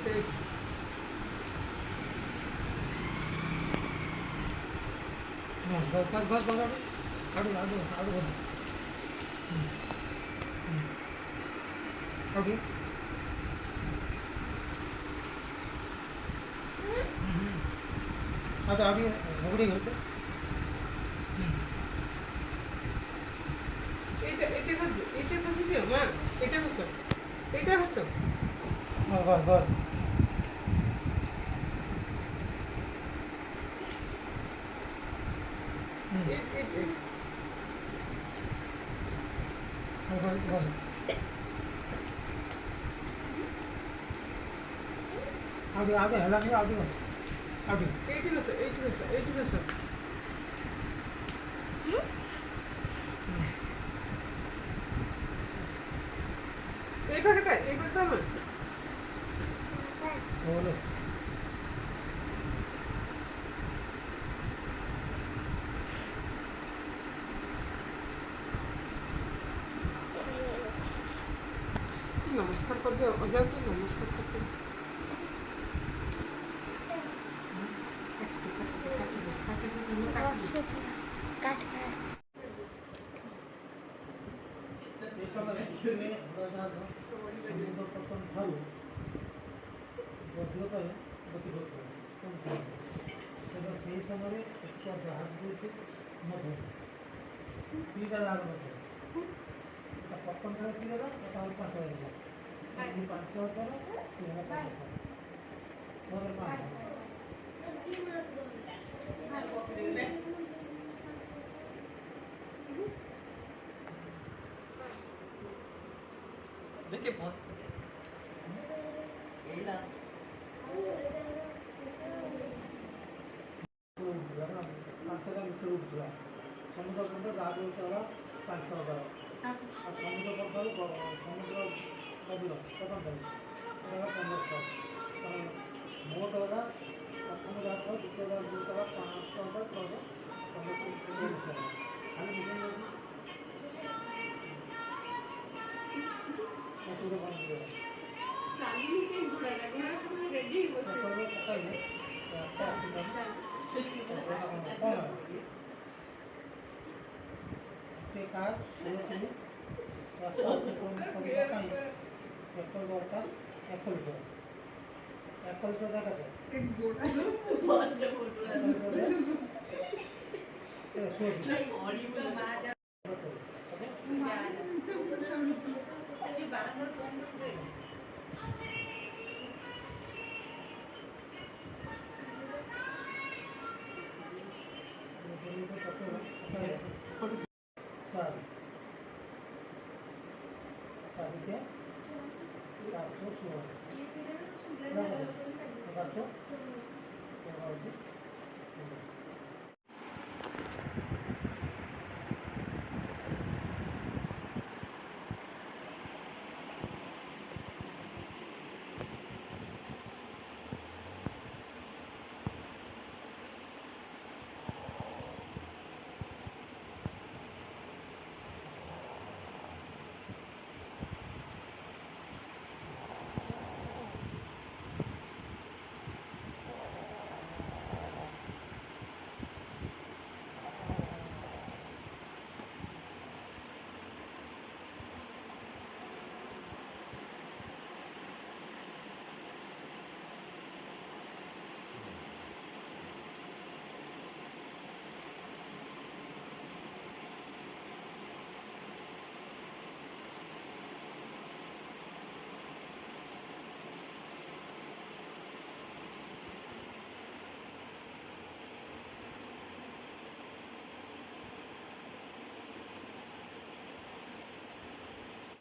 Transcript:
बस आडू बोल ओके ಅದು ಆಗಿ ಹೊಗಡಿಗೆ ಹೋಗುತ್ತೆ এটা বসে দিও মা এটা বসো बस बस आगे हेला नहीं आगे এইটি বসো এই পাখাটা আমার बोलो নমস্কার করে দিও ওদেরকে নমস্কার করতে সেই সময় একটা জাহাজ বলতে মধু ঠিক আছে আর মধ্যে এটা প্রথম করে ঠিক আছে এটা হল 5,000 এই 5,000 কি হলো 5,000 বেশি পথ এইলা সমুদ্র পর্যন্ত জাহাজ বলতে হলো 5,000 আর সমুদ্র পর্যন্ত সমুদ্র কবিল প্রথম তারিখ এটা হলো 1500 কারণ মোট হলো প্রথম জাহাজ দ্বিতীয় জাহাজ বলতে হলো 5,000 করবো 1500 খালি মিশন করবি অসুবিধা কম দিতে হবে কাজ শুরু একল দরকার একল দেখা যায় চারিতে 416